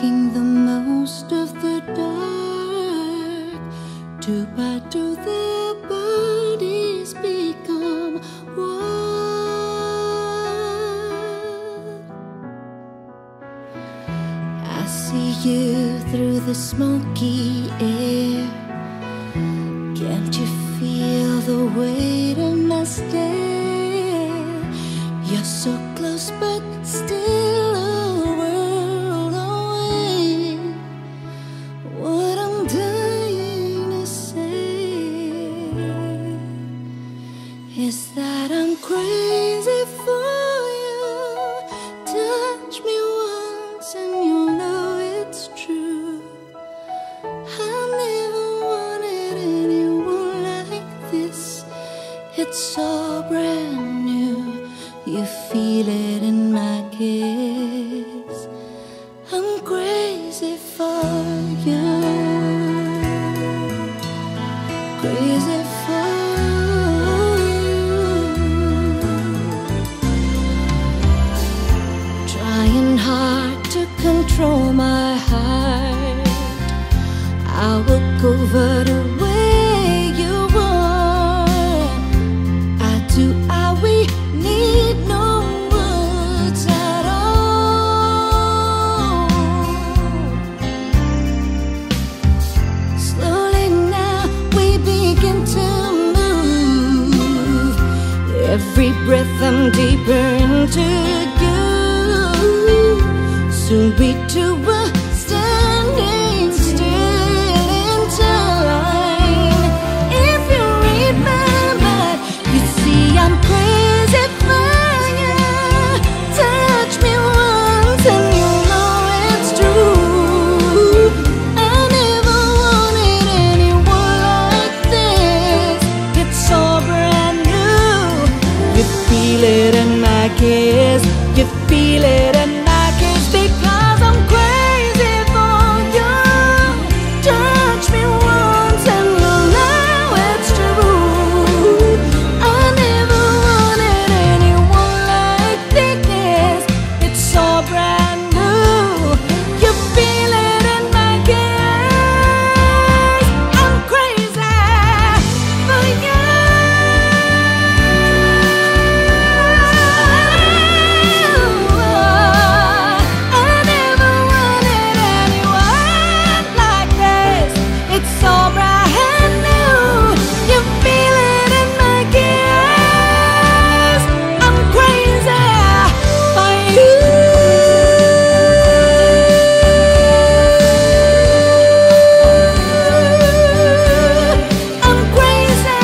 making the most of the dark. 2 by 2 their bodies become one. I see you through the smoky air. Can't you feel the weight of my stare? You're so close but still a world away. What I'm dying to say is that I'm crazy for you. Touch me once and you'll know it's true. I never wanted anyone like this. It's so brand new. You feel it in my kiss. I'm crazy for you. Crazy for you. Trying hard to control my heart. I look over the way you want. I do, we need no words at all. Slowly now we begin to move. Every breath I'm deeper into you. Soon we two are standing still in time. If you read my mind, you see I'm crazy for you. Touch me once and you know it's true. I never wanted anyone like this. It's so brand new. You feel it in my kiss. You feel it in my kiss because I'm crazy for you. Touch me once and you'll know it's true. I never wanted anyone like this. It's so brand new. You feel it in my kiss. I'm crazy for you. I never wanted anyone like this. It's so brand new. You feel it in my kiss. I'm crazy for you. I'm crazy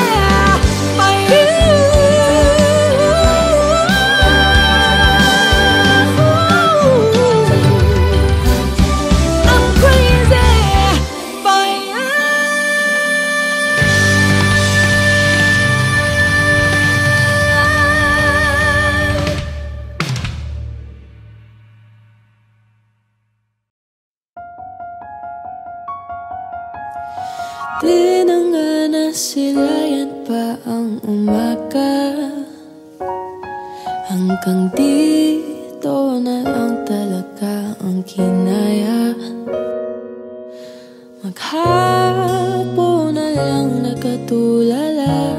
for you. I'm crazy for you. Di na nga nasilayan pa ang umaga. Hanggang dito na lang talaga ang kinaya. Maghapon na lang nakatulala.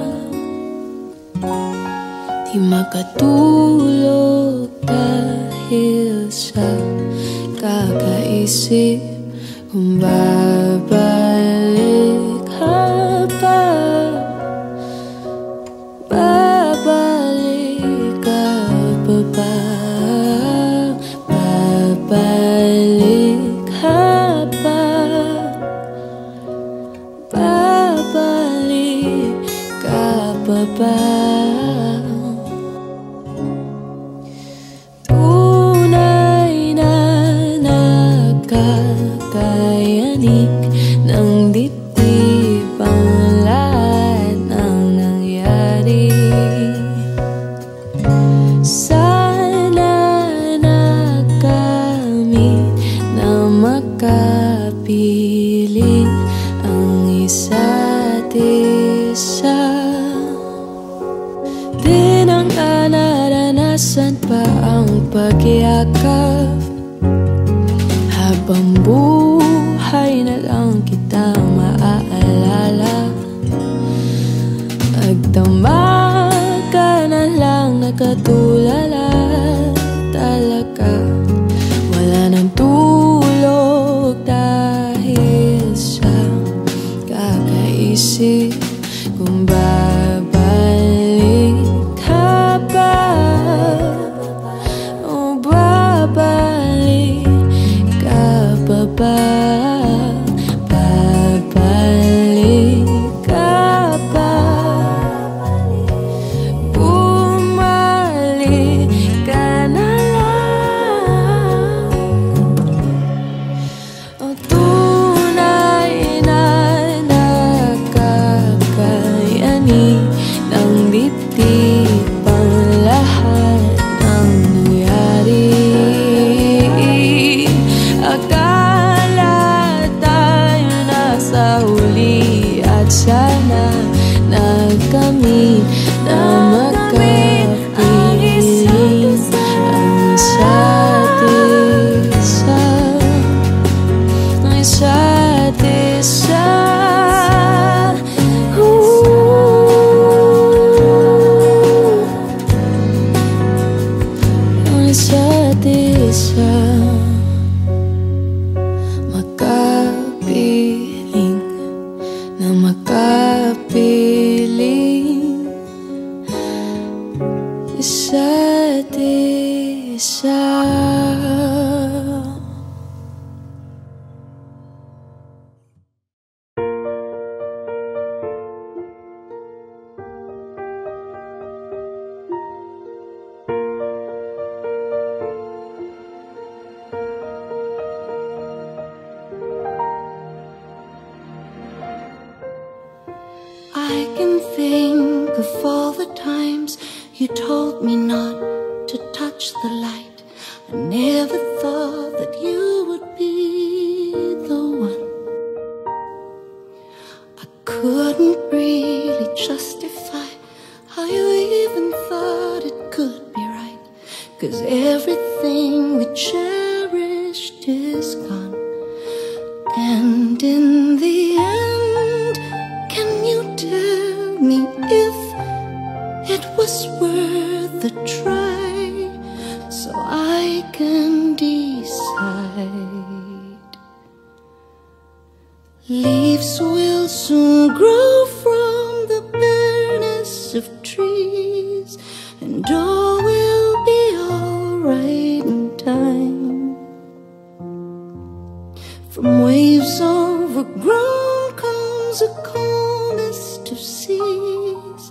Di makatulog dahil sa kakaisip kung babalik ka ba. Babalik ka pa ba? Babalik ka ba? Babalik ka pa ba? Tunay na nakakayanig ng dibdib ang lahat ng nangyari. Sana nakamit na makapiling ang isa't isa. Di na nga naranasan pa ang pagyakap habang ba? Babalik ka ba? Bumalik ka na lang. O tunay na nakakayanin ng dibdib ang lahat ng nangyari. Akala tayo nasa huli at sana nagkamit na magkapiling ang isa't isa, ang isa't isa. Ang isa't isa. Makapiling na makapiling isa't isa. I can think of all the times you told me not to touch the light. I never thought that you would be the one. I couldn't really justify how you even thought it could be right, 'cause everything we cherished is gone. And in the end, can you tell me if it was worth the try, so I can decide? Leaves will soon grow from the bareness of trees, and all will be alright in time. From waves overgrown comes a calmest of seas,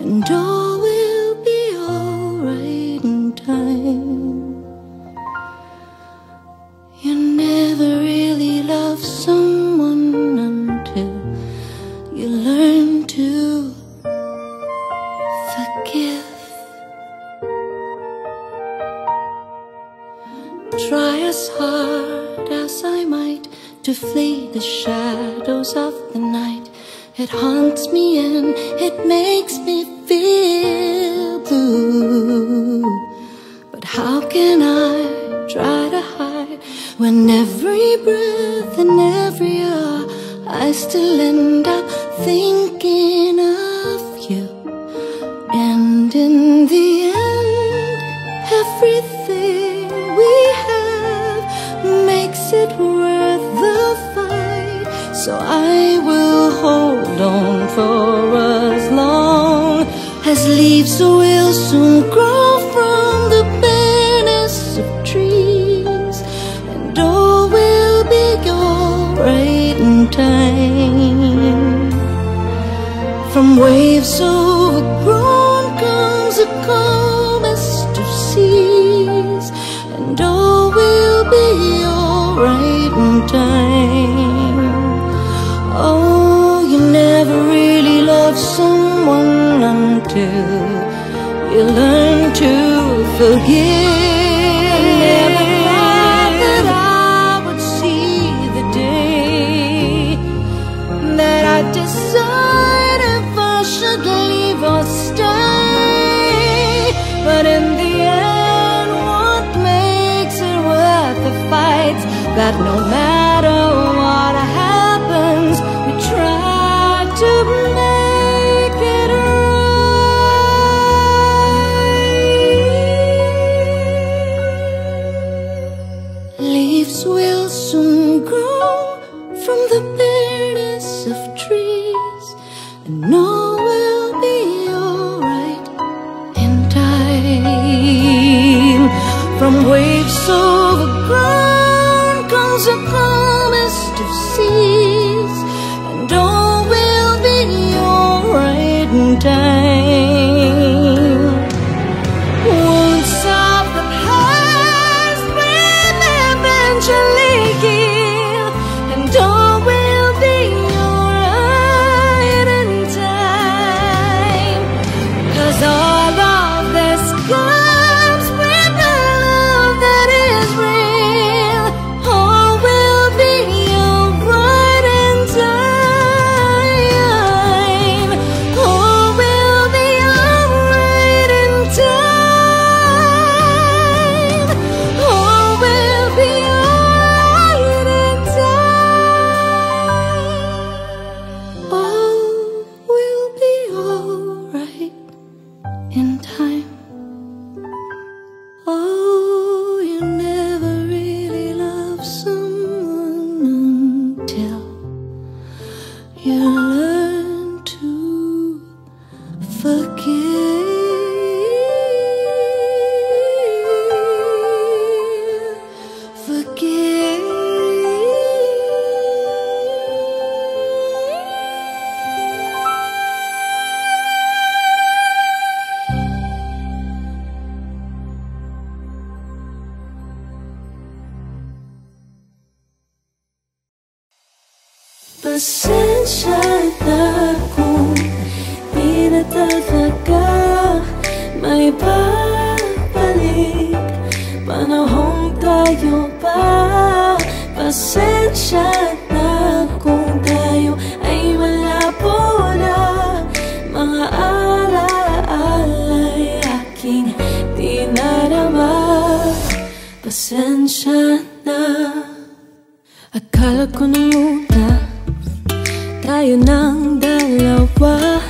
and all will be alright in time. You never really love someone until you learn to forgive. Try as hard as I might to flee the shadows of the night. It haunts me and it makes me feel blue. But how can I try to hide when every breath and every hour I still end up thinking of you? And in the end, everything we have makes it worth the fight. So I will hold on for as long as leaves will soon grow from the bareness of trees, and all will be alright in time. From waves overgrown comes a calmest of seas, and all will be alright in time. Oh, you never really love someone until you learn to forgive. I never thought that I would see the day that I decide if I should leave or stay. But in the end, what makes it worth the fight? That no matter what happens, we try to make it right. Leaves will soon grow from the bareness of trees, and all will be alright in time. From waves overgrown comes a call Pasensya na kung di na talaga may babalik. Panahong tayo pa. Pasensya na kung tayo ay malabo na. Mga alaala'y aking dinarama. Pasensya na. Akala ko nung una tayo ng dalawa,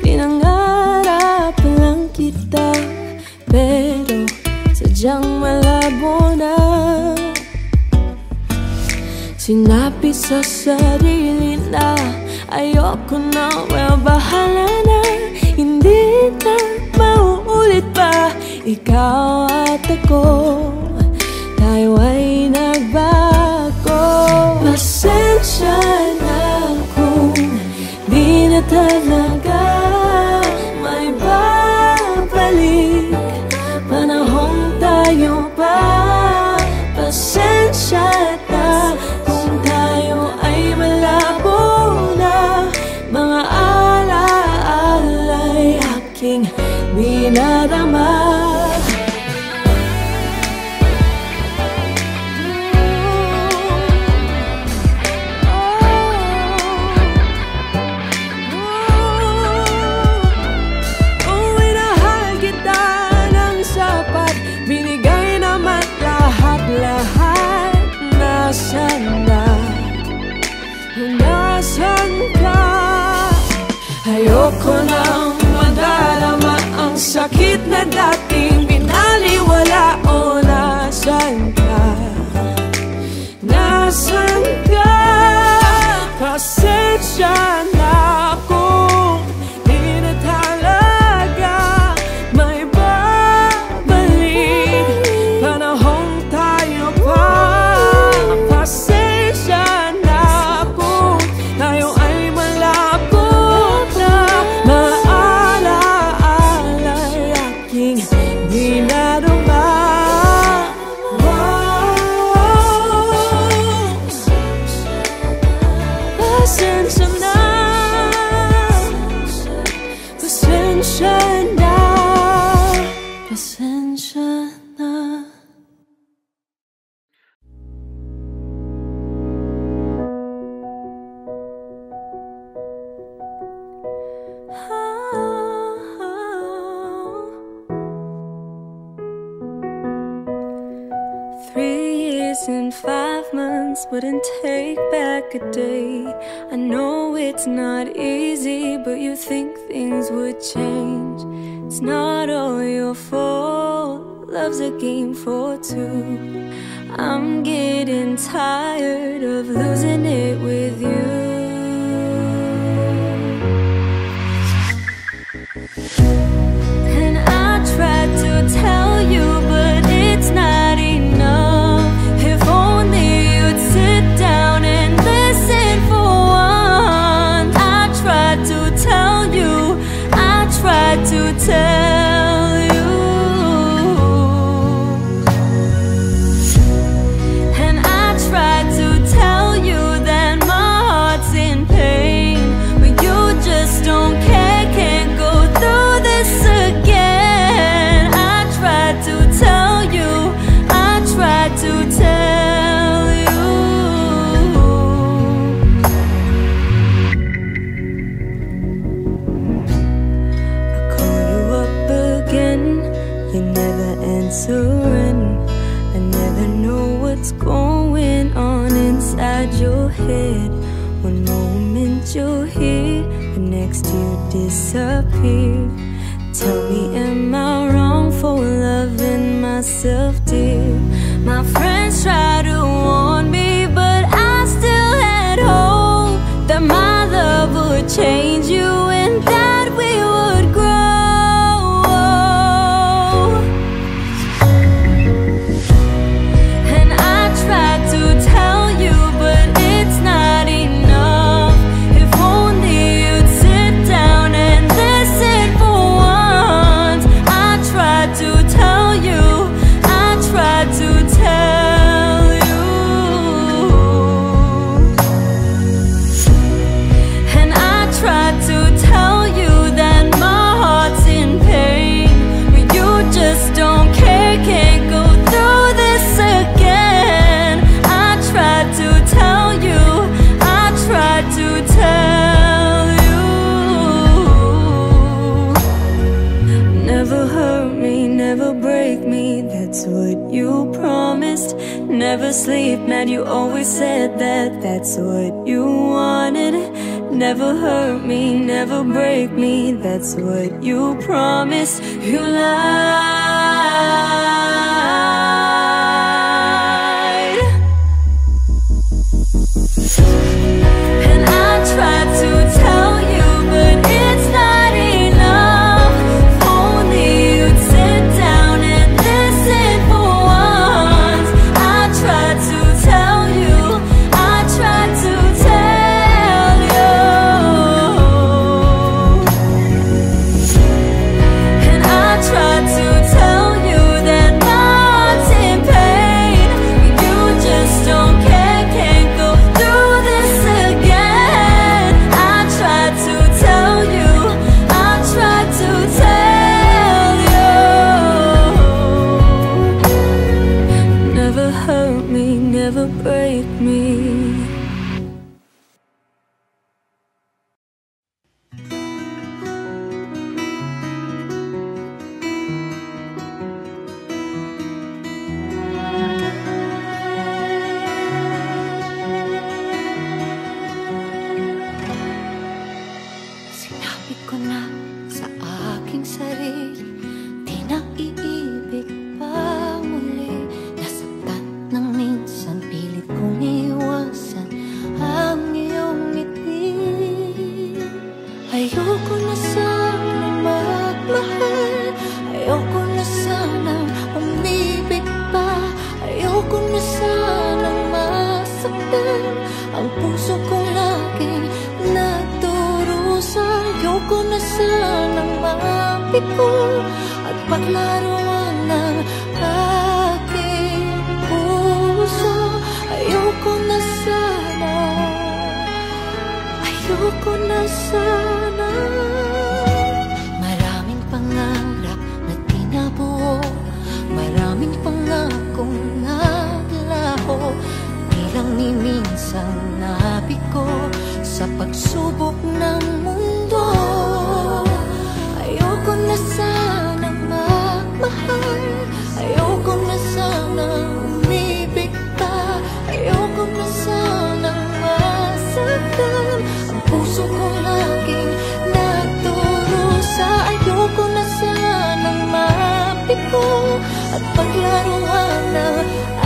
pinangarap lang kita, pero sadyang malabo na. Sinabi sa sarili na ayoko na, well bahala na. Hindi na mauulit pa. Ikaw at ako, tayo ay nagbago. Pasensya na kung di na talaga may babalik. Panahong tayo pa. Pasensya na kung tayo ay malabo na. Mga alaala'y aking dinarama. Ayoko nang madarama ang sakit na dating binaliwala. O nasan ka? Nasan ka? Pasensya na kung di na talaga may babalik. Panahong tayo pa. Pasensya na kung tayo ay malabo. In 5 months wouldn't take back a day. I know it's not easy, but you think things would change. It's not all your fault. Love's a game for two. I'm getting tired of losing it with you. And I tried to tell you, but it's not enough. If only you'd sit down and listen for once. I tried to tell you, I tried to tell you. And I tried to tell you that my heart's in pain, but you just don't care, can't go through this again. I tried to tell you, I tried to tell you. I call you up again, you never answering. I never know what's going on inside your head. One moment you're here, the next you disappear. Tell me, am I wrong for loving myself, dear? My friends try to warn me, but I still had hope that my love would change you and that we would grow. And I tried to tell you, but it's not enough. If only you'd sit down and listen for once. I tried to tell you, I tried to tell you. never sleep, man, you always said that that's what you wanted. Never hurt me, never break me, that's what you promised. You lied. And I tried to tell you, but it's not enough. If only you'd sit down and listen for once. I tried to tell you, I tried to tell you. And I tried to tell you that my heart's in pain. You just don't care, can't go through this again. I tried to tell you, I tried to tell you. Never hurt me, never break me. Sinabi ko na sa aking sarili, di na iibig pa muli. Nasaktan ng minsan, pilit kong iwasan ang iyong ngiti. Ayoko na sanang magmahal, ayoko na sanang umibig pa, ayoko na sanang masaktan ang puso kong laging nagdurusa. Ayoko na sanang mapiko at paglaruan ng aking puso. Ayoko na sana, ayoko na sana. Maraming pangarap na tinabuo, maraming pangakong naglaho. Di lang ni minsang nabigo sa pagsubok ng mundo. Ayoko na sana magmahal, ayoko na sana umibig pa, ayoko na sana masaktan ang puso ko laging nagdurusa. Ayoko na sana mabigo at paglaruan ng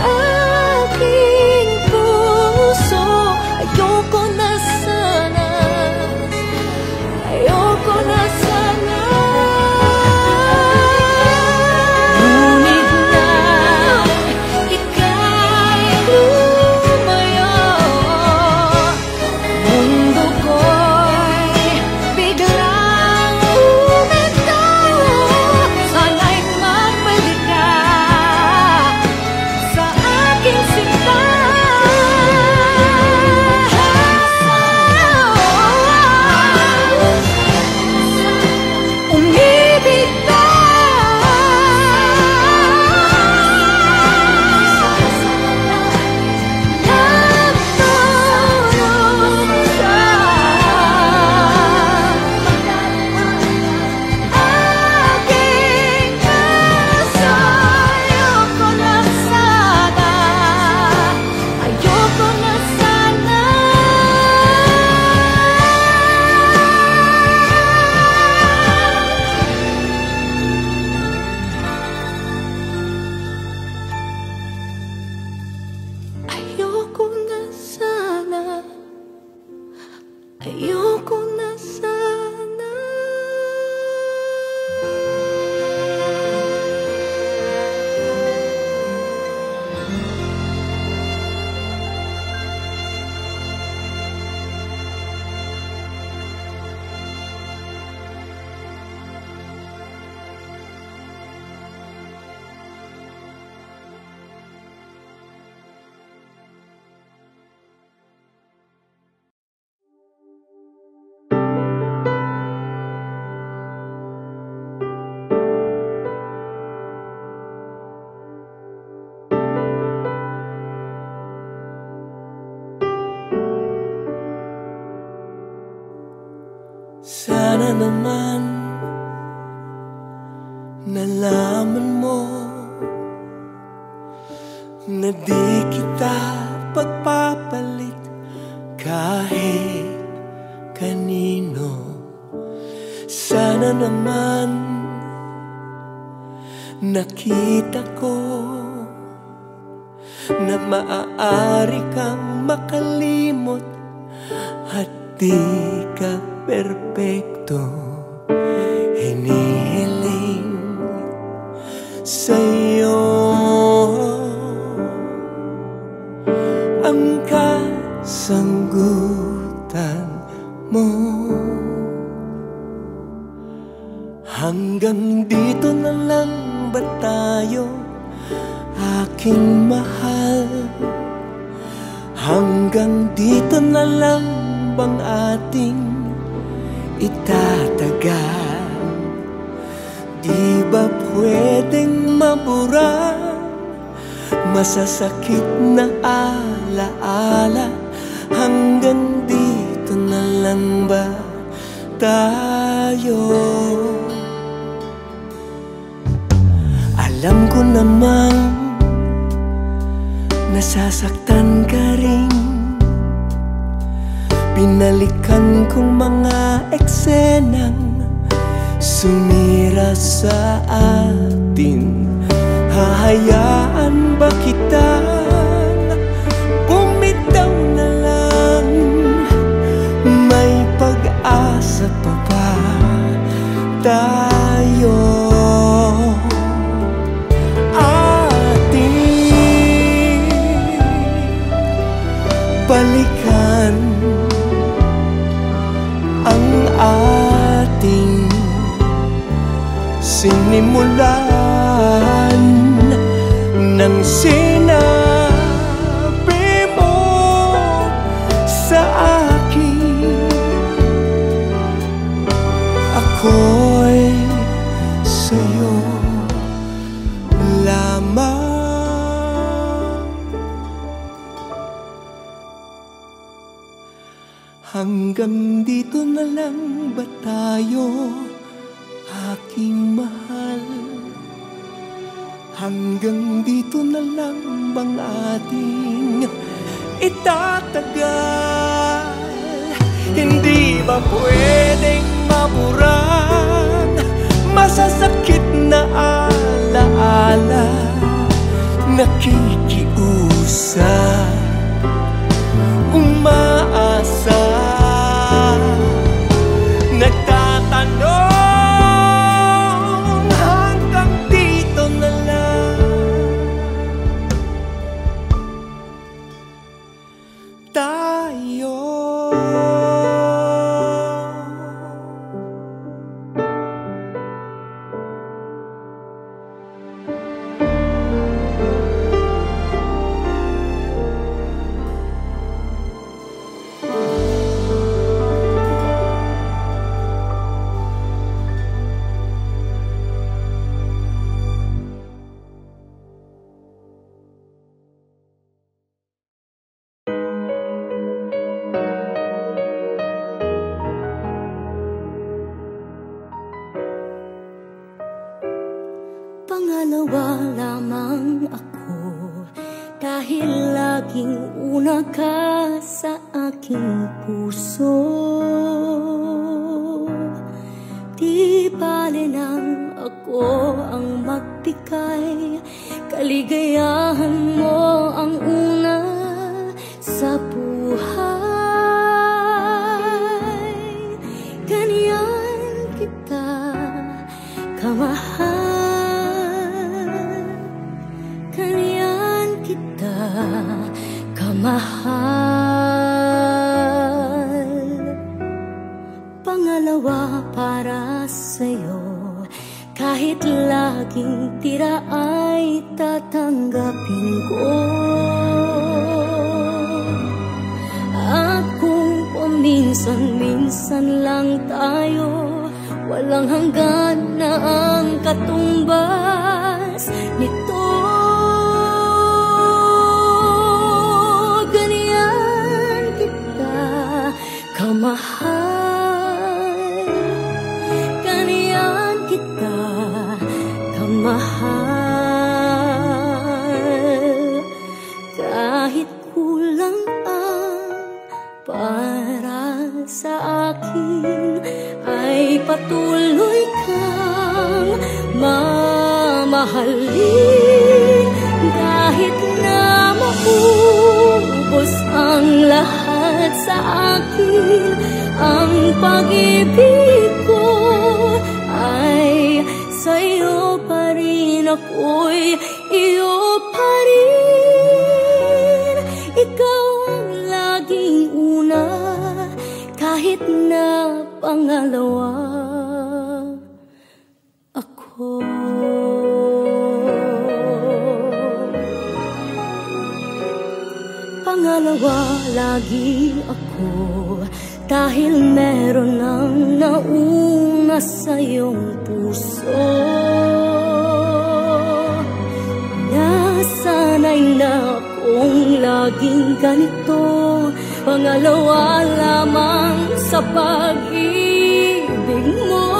aking puso. Ayoko na sana, ayoko na sana. Ngunit na ika'y lumayo, mundo ko'y biglang umento. Sana'y magbalik ka sa aking sinta. Umibig ka. Nagdurusa aking puso. Ayoko na sana, ayoko na sana. Ayoko na sana, ayoko na sana. Sana naman nalaman mo na di kita naman nakita ko na maaari kang makalimot at di ka perpekto. Hinihiling sa'yo ang kasanggutan mo. Hanggang dito na lang ba tayo, aking mahal? Hanggang dito na lang bang ating itatagal? Di ba pwedeng mabura masasakit na alaala? Hanggang dito na lang ba tayo? Alam ko namang nasasaktan ka rin. Binalikan kong mga eksenang sumira sa atin. Hahayaan ba kitang bumitaw na lang? May pag-asa pa ba tayo? Ating balikan ang ating sinimulan nang sinabi mo sa akin, ako'y sa'yo lamang. Hanggang dito na lang ba tayo, aking mahal? Hanggang dito na lang bang ating itatagal? Hindi ba pwedeng maburang masasakit na alaala? Nakikiusap, umaasa, nagtatanong, hanggang dito na lang tayo. Pangalawa lamang ako, dahil laging una ka sa aking puso. Di bale lang ako ang magbigay, kaligayahan mo ang una sa buhay. Ganyan kita kamahal, kamahal. Pangalawa para sa'yo, kahit laging tira ay tatanggapin ko. At kung paminsan-minsan lang tayo, walang hanggan na ang katumbas nito. Kamahal, ganyan kita kamahal. Kahit kulang ang para sa akin, ay patuloy kang mamahalin. Kahit na maubos ang lahat sa akin, ang pag-ibig ko ay sa'yo pa rin, ako'y iyo pa rin. Ikaw ang laging una, kahit na pangalawa ako. Pangalawa lagi ako, dahil meron ng nauna sa iyong puso. Nasanay na akong laging ganito, pangalawa lamang sa pag-ibig mo.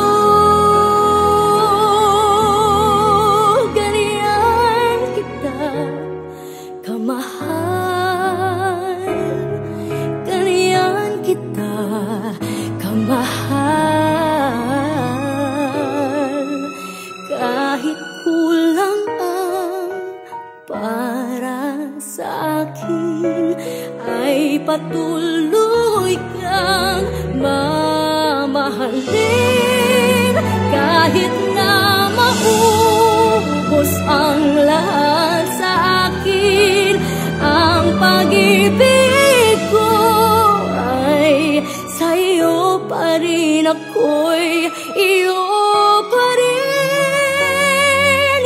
Ganyan kita kamahal, ganyan kita kamahal. Kahit kulang ang para sa akin, ay patuloy kang mamahalin. Kahit na maubos ang lahat sa akin, ang pag-ibig ko ay sa'yo pa rin, ako'y iyo pa rin.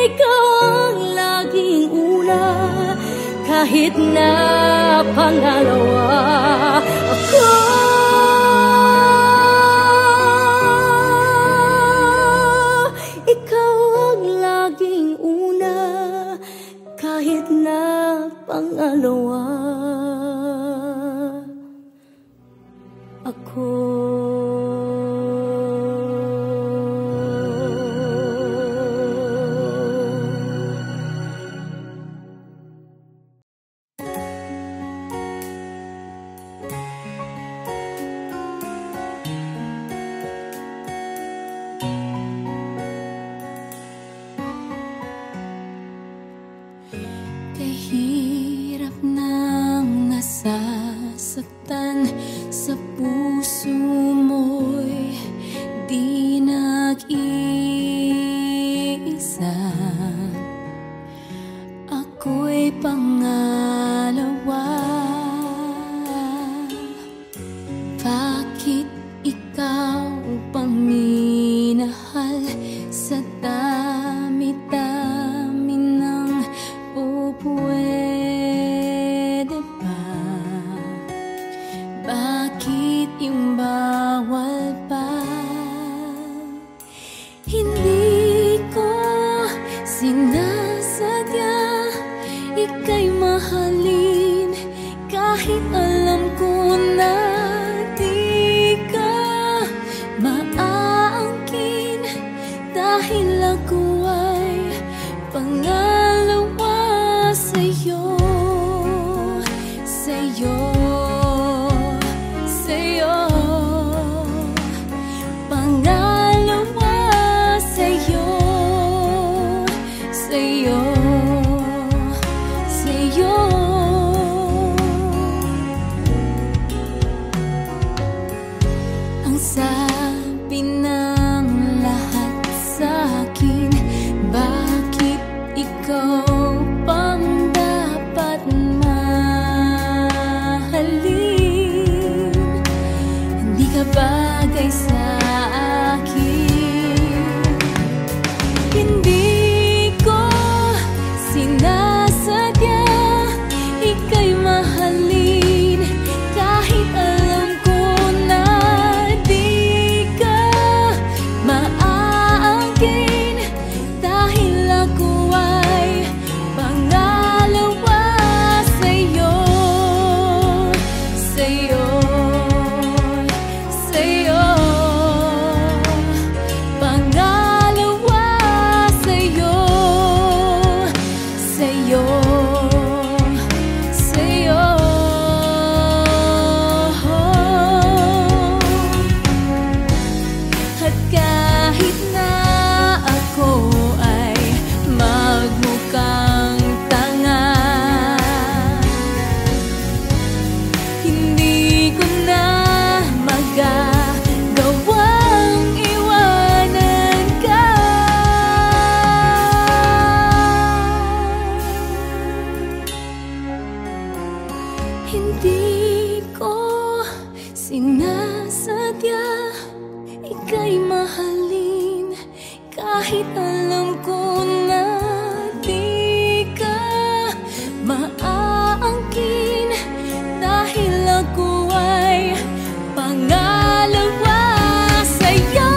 Ikaw ang laging una, kahit na pangalawa ako. Ikaw ang laging una, kahit na pangalawa ako. Kahirap nang nasasaktan sa puso mo'y di nag-iisa. Ako'y pangalawa. Bakit ikaw pang minahal sa dami-dami ng pwede ba? Bakit yung bawal pa? Hindi ko sinasadya ika'y mahalin, kahit alam ko na di ka maaangkin, dahil ako ay pangalawa sa'yo, sa'yo, sa'yo. Sinasadya ika'y mahalin, kahit alam ko na di ka maaangkin, dahil ako ay pangalawa sa'yo.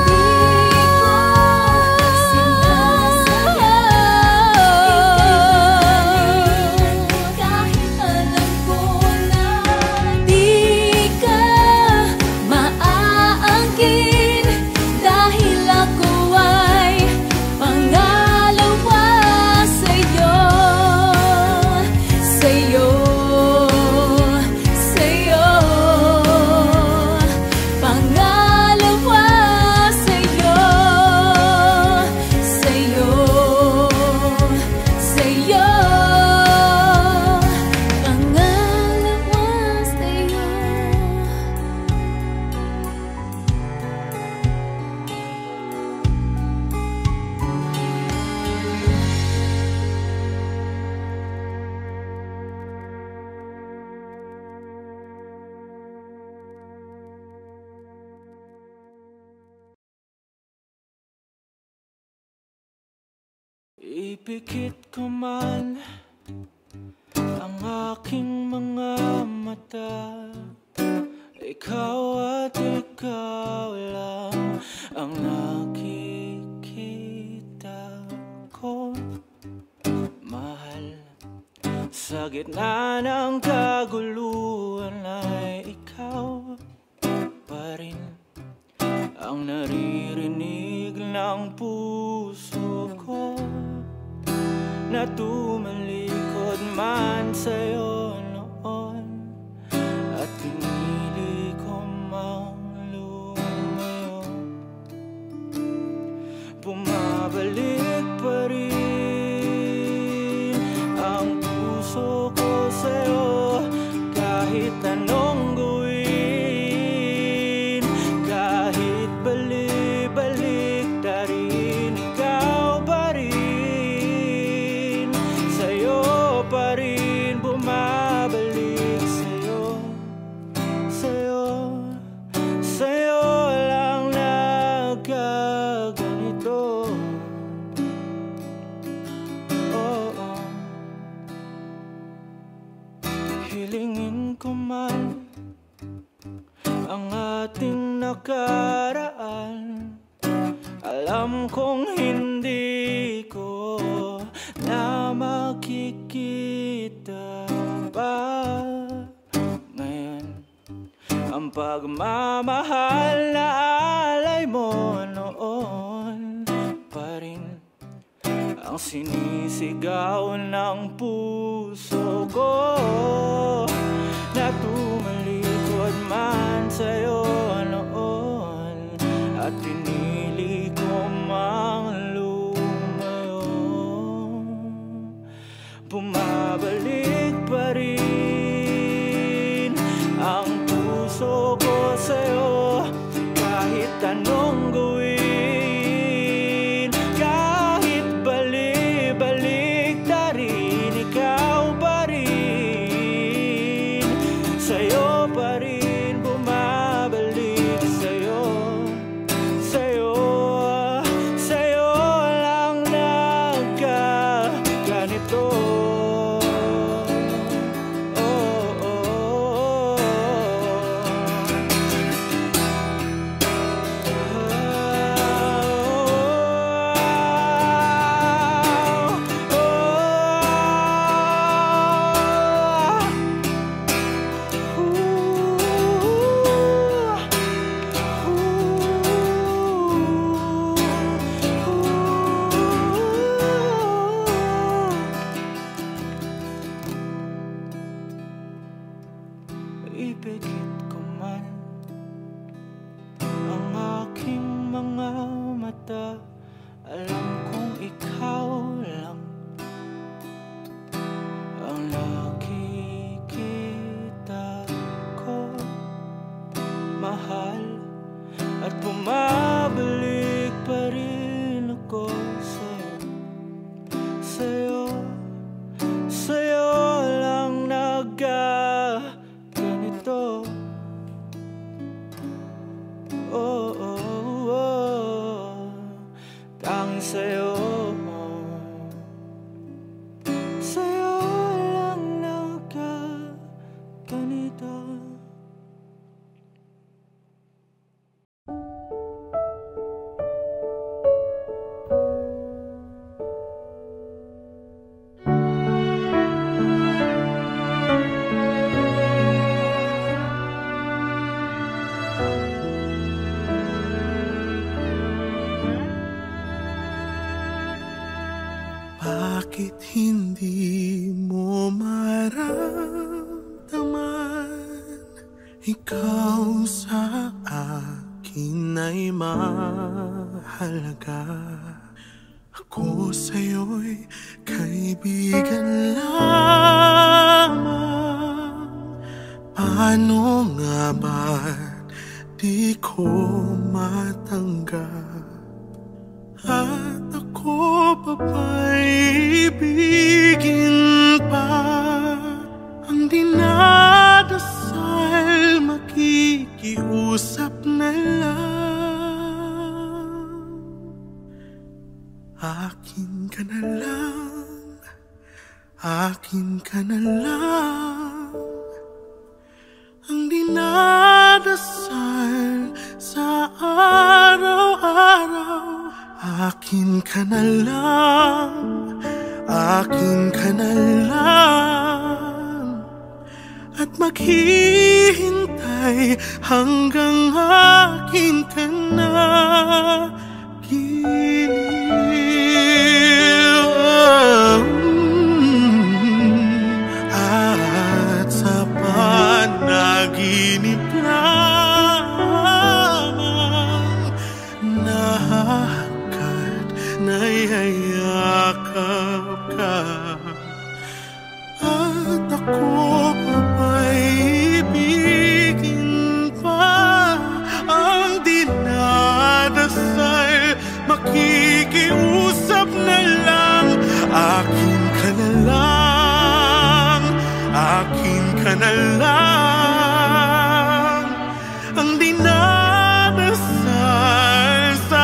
Ipikit ko man ang aking mga mata, ikaw at ikaw lang ang nakikita ko, mahal. Sa gitna ng kaguluhan ay ikaw pa rin ang naririnig ng puso ko, na tumalikod man sa'yo noon at pinili ko mang lumayo. Bumabalik pa rin ang puso ko sa'yo, kahit anong gawin, kahit balik-balik darin, ikaw pa rin. Pa rin bumabalik sa'yo, sa'yo, sa'yo lang nagkaganito. Oh, oh. Hilingin ko man ang ating nakaraan, alam kong hindi ko na makikita pa ngayon ang pagmamahal na alay mo noon pa rin ang sinisigaw ng puso ko, na tumalikod man sa'yo noon at pinili ko mang bumabalik pa rin ang puso ko sa'yo, kahit anong gawin, kahit balik-balik darin, ikaw pa rin, sa'yo pa rin bumabalik sa'yo, sa'yo, sa'yo lang nagkaganito. Ipikit ko man ang aking mga mata, alam kong ikaw lang ang nakikita ko, mahal. At bumabalik pa rin ako sa'yo, sa'yo, sa'yo lang nagkaganito. sa'yo. Sa'yo lang nagkaganito. Bakit hindi mo maramdaman? Ikaw sa akin ay mahalaga. Ako sa'yo'y kaibigan lamang. Paano nga ba't di ko matanggap? At ako pa ba'y ibigin pa? Ang dinadasal makikiusap na lang. Akin ka na lang, akin ka na lang. Ang dinadasal sa araw-araw. Akin ka na lang, akin ka na lang. At maghihintay hanggang akin ka na giliw. At sa panaginip lamang nayayakap ka. At ako pa ba'y ibigin pa? Ang dinadasal makikiusap na lang. Akin ka na lang, akin ka na lang. Ang dinadasal sa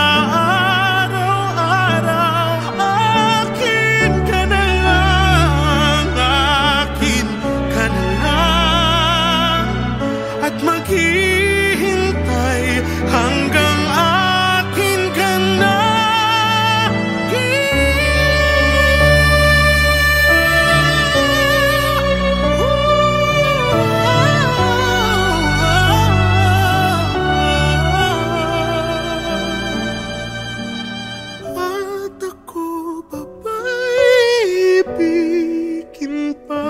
maghihintay hanggang akin ka na at ako pa ba'y ibigin pa?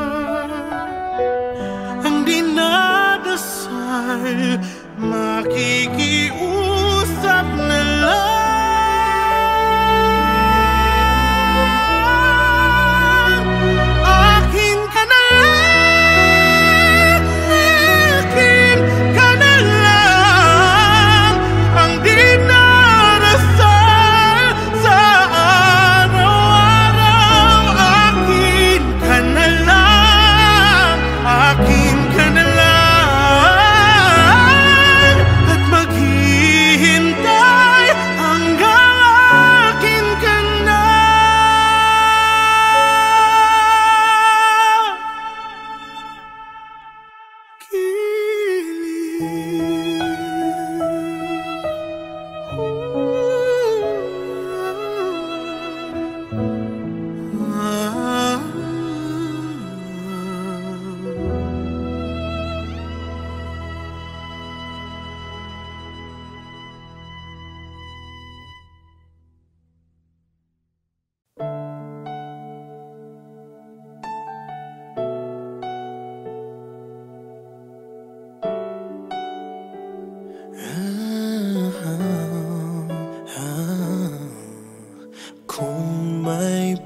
Ang dinadasal makikiusap na lang. Akin ka na lang, akin ka na lang. Ang dinarasal sa araw-araw. Akin ka na lang, akin ka na lang.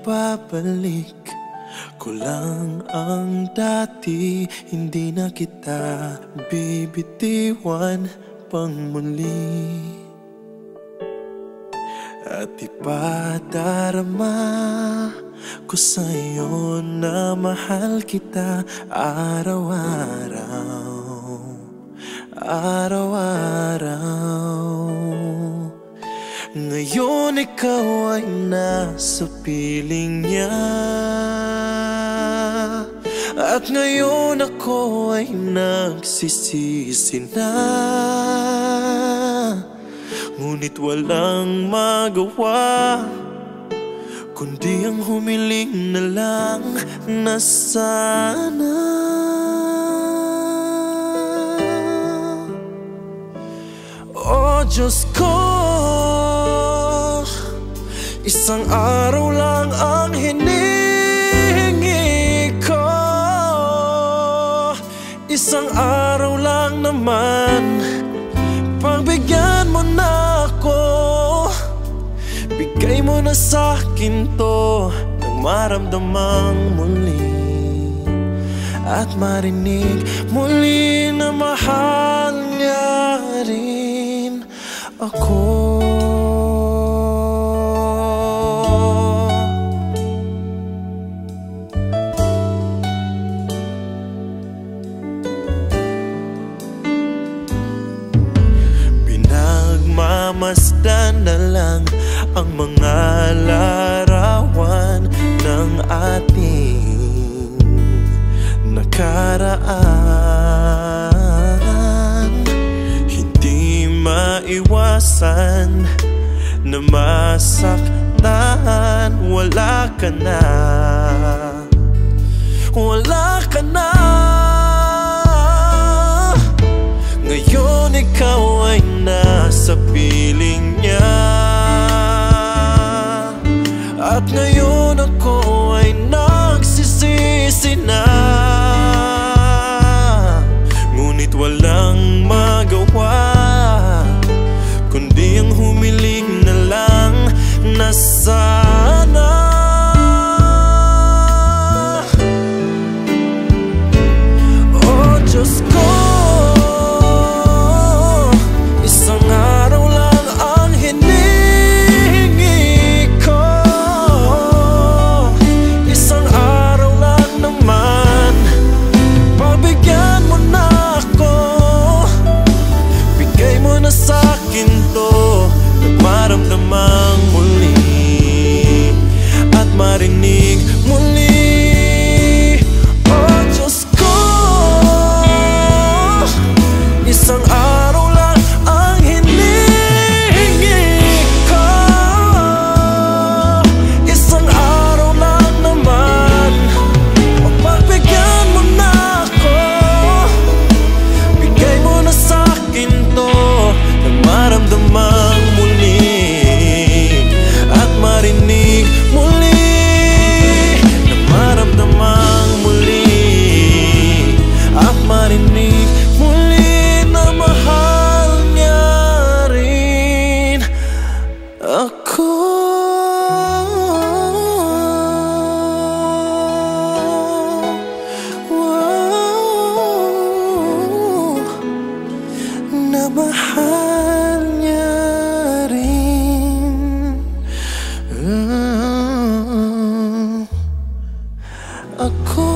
Babalik ko lang ang dati, hindi na kita bibitiwan pang muli. At ipadarama ko sa'yo na mahal kita araw-araw, araw-araw. Ngayon ikaw ay nasa piling niya, at ngayon ako ay nagsisisi na. Ngunit walang magawa kundi ang humiling na lang na sana oh Diyos ko, isang araw lang ang hinihingi ko. Isang araw lang naman, pagbigyan mo na ako. Bigay mo na sa'kin to nang maramdamang muli at marinig muli na mahal niya rin ako. Pinagmamasdan na lang ang mga larawan ng ating nakaraan. Hindi maiwasan na masaktan. Wala ka na, wala ka na. Ngayon ikaw ay nasa piling niya, at ngayon ako ay nagsisisi na. Ngunit walang magawa kundi ang humiling na lang na sana oh Diyos ko, isang araw lang ang hinihingi ko. Isang araw lang naman, pagbigyan mo na ako. Bigay mo na sa'kin to at maramdamang muli at marinig muli. Oh Diyos ko, isang araw lang ang hinihingi ko. Isang araw lang naman, pagbigyan mo na ako. Bigay mo na sa'kin to nang maramdamang muli at marinig muli, nang maramdamang muli at marinig muli na mahal niya rin ako. Wow, na mahal niya rin ako.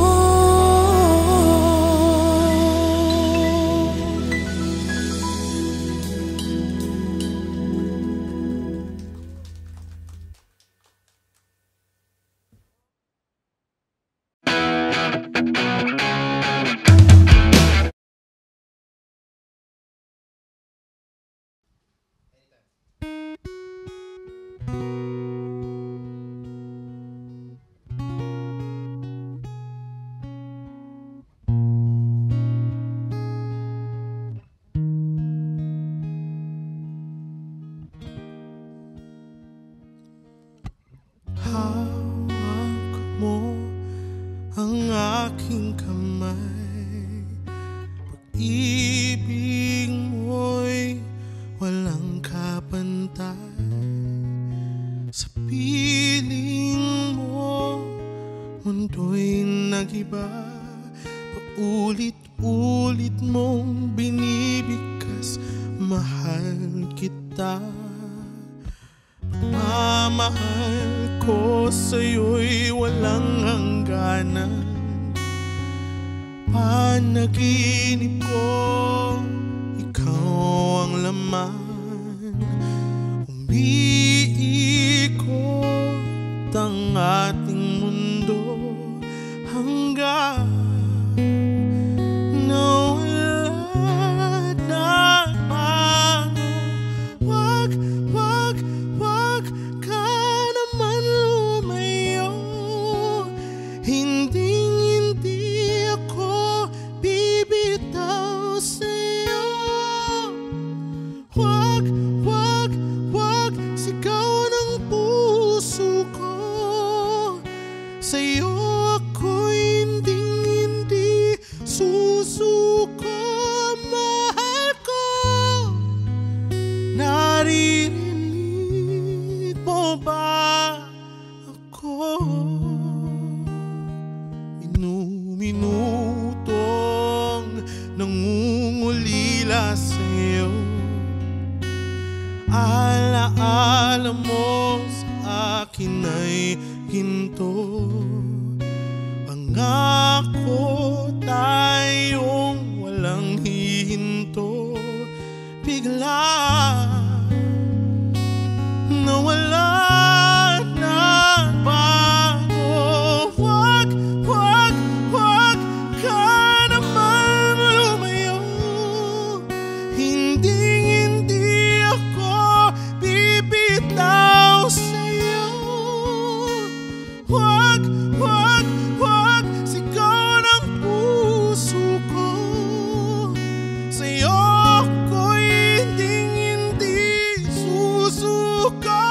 Hawak mo ang aking kamay, pag-ibig mo'y walang kapantay. Sa piling mo, mundo'y nag-iba. Paulit-ulit mong binibigkas, mahal kita. Pagmamahal ko sa'yo'y walang hangganan. Panaginip ko, ikaw ang laman. Umiiyak wag, wag, wag, sigaw ng puso ko. Sa'yo ako'y hindi susuko, mahal ko. Naririnig mo ba ako? Minutong nangungulila sa'yo. Alaala mo sa akin ay ginto. Pangako tayong walang hihinto. Bigla nawala na bago. Wag, wag, wag ka naman lumayo. Hindi ako bibitaw sa'yo. Wag, wag, wag, sigaw ng puso ko. Sa'yo ako'y hindi susuko,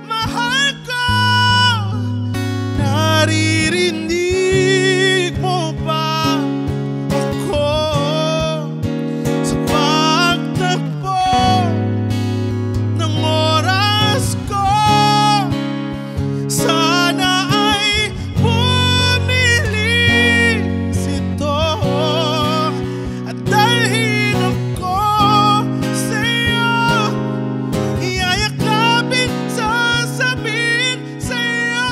mahal ko. Naririnig mo ba ako sa pagtakbo ng oras ko? Sana ay bumilis ito at dalhin ako sa'yo. Iyayakapin, sasabihin sa'yo.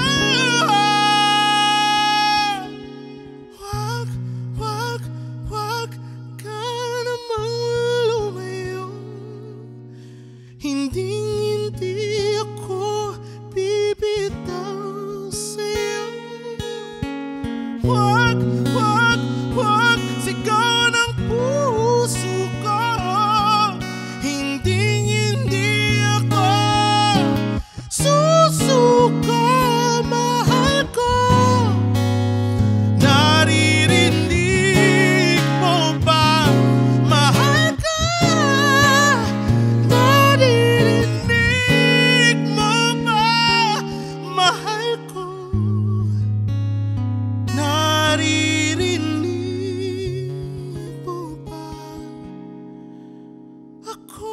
Wag, wag, wag ka namang lumayo. Hindi ako bibitaw sa'yo. Wag, wag, wag, sigaw ng puso ko. Hindi ako susuko, mahal ko. Naririnig mo ba, mahal ka? Naririnig mo ba, mahal ko? Naririnig mo ba ako?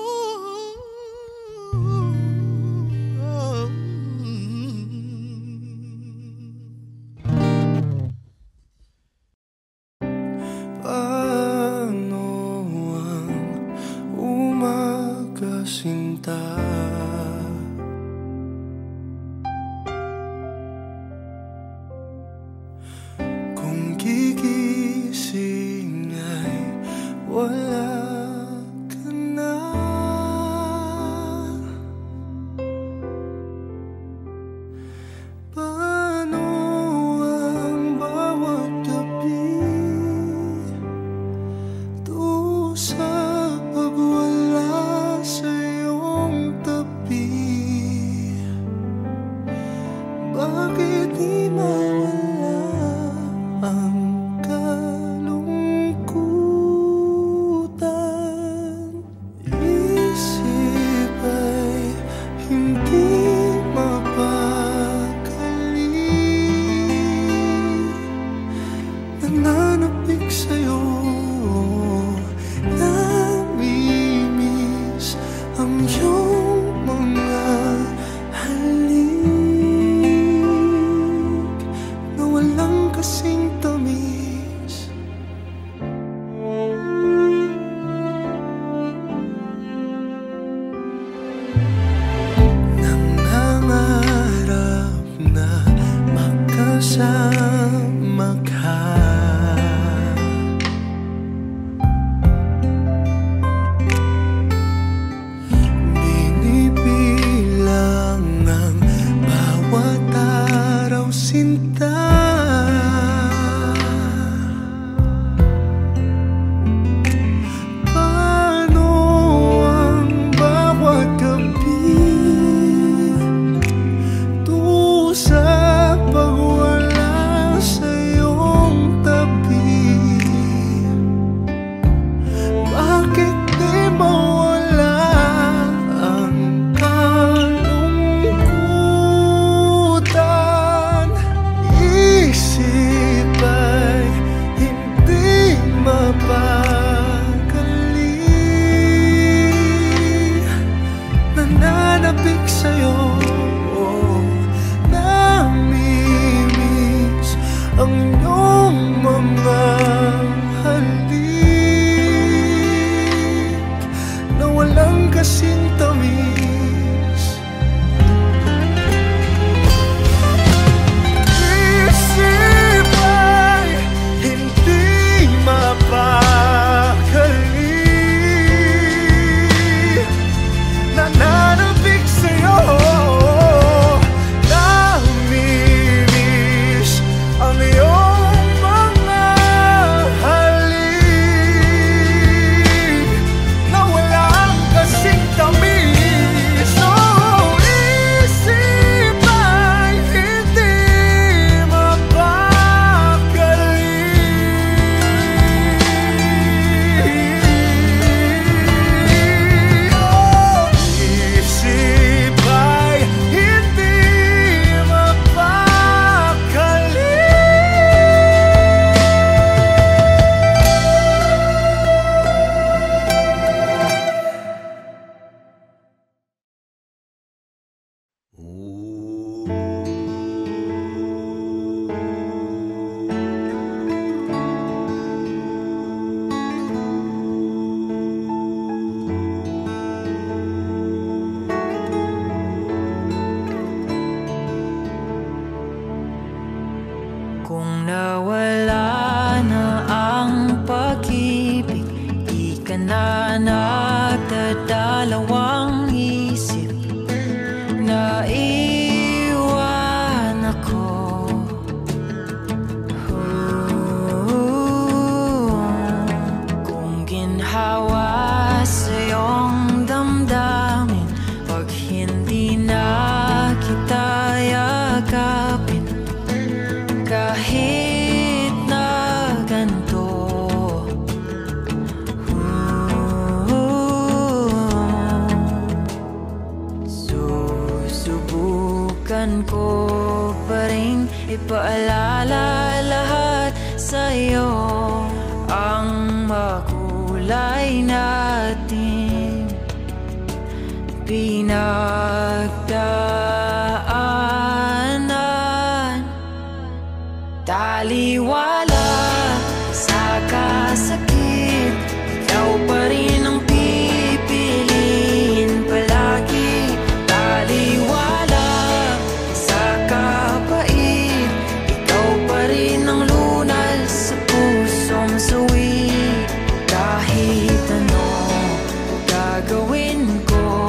Paano ang umaga, sinta? Kung gigising ay wala ka na. Paano ang bawat gabi dusa pag wala sa'yo? nagdadalawang isip, naiwan ako. Kung ginhawa sa iyong damdamin, pag hindi na kita yakapin, kahit na ganito, susubukan ko pa rin ipaalala lahat sa'yo ang makulay natin pinagdaanan. Taliwala sa kasakit, ikaw pa rin ang pipiliin palagi. Taliwala sa kapait, ikaw pa rin ang lunas sa pusong sawi. Kahit ano gagawin ko,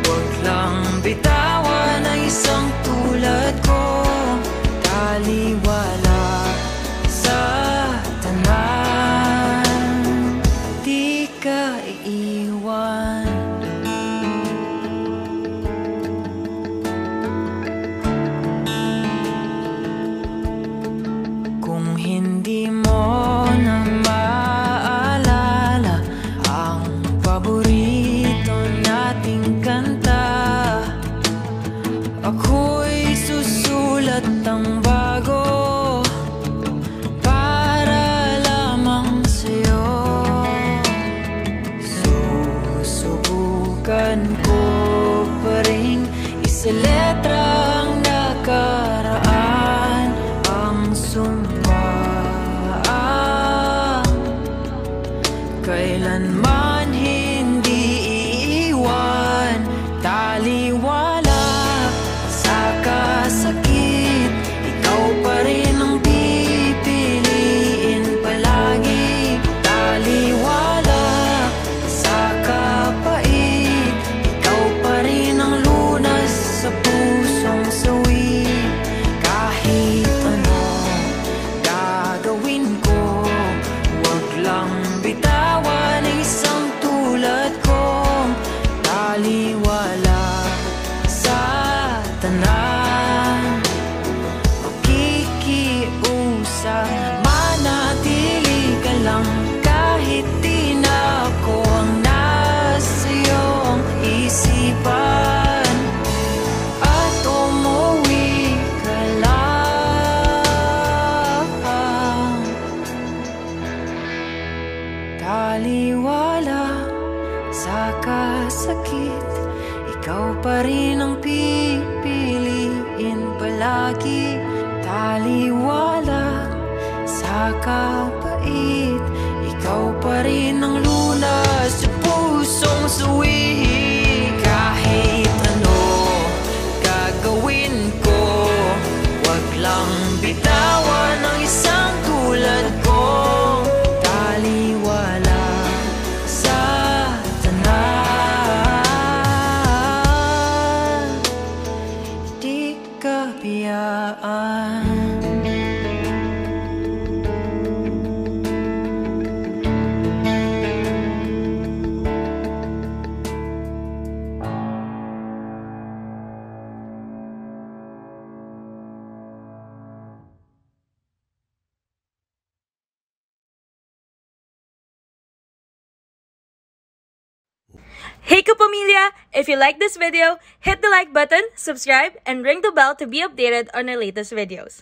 huwag lang bitawan ang isang tulad ko. Taliwala sa tanan, di ka iiwan. Kung hindi mo na maalala ang paborito nating kanta, ako'y susulat ng bago para lamang sa'yo. Susubukan ko pa rin isaletra ang nakaraan, ang sumpa kailanman hindi iiwan. Taliwala sa kasakit, ikaw pa rin ang pipiliin palagi. Taliwala sa kapait, ikaw pa rin ang lunas sa pusong sawi. Kahit ano gagawin ko, huwag lang bitawan ang isang tulad ko. Taliwala sa tanan, makikiusap, manatili ka lang kahit di na ako ang nasa iyong isipan, at umuwi ka lang. Taliwala sa kasakit, ikaw pa rin ang pipiliin palagi. Taliwala sa kapait, ikaw pa rin ang lunas sa pusong sawi. Kahit ano gagawin ko, huwag lang bitawan ang isang tulad ko. Taliwala sa tanan, di ka biyaan. Hey Kapamilya! If you like this video, hit the like button, subscribe, and ring the bell to be updated on our latest videos.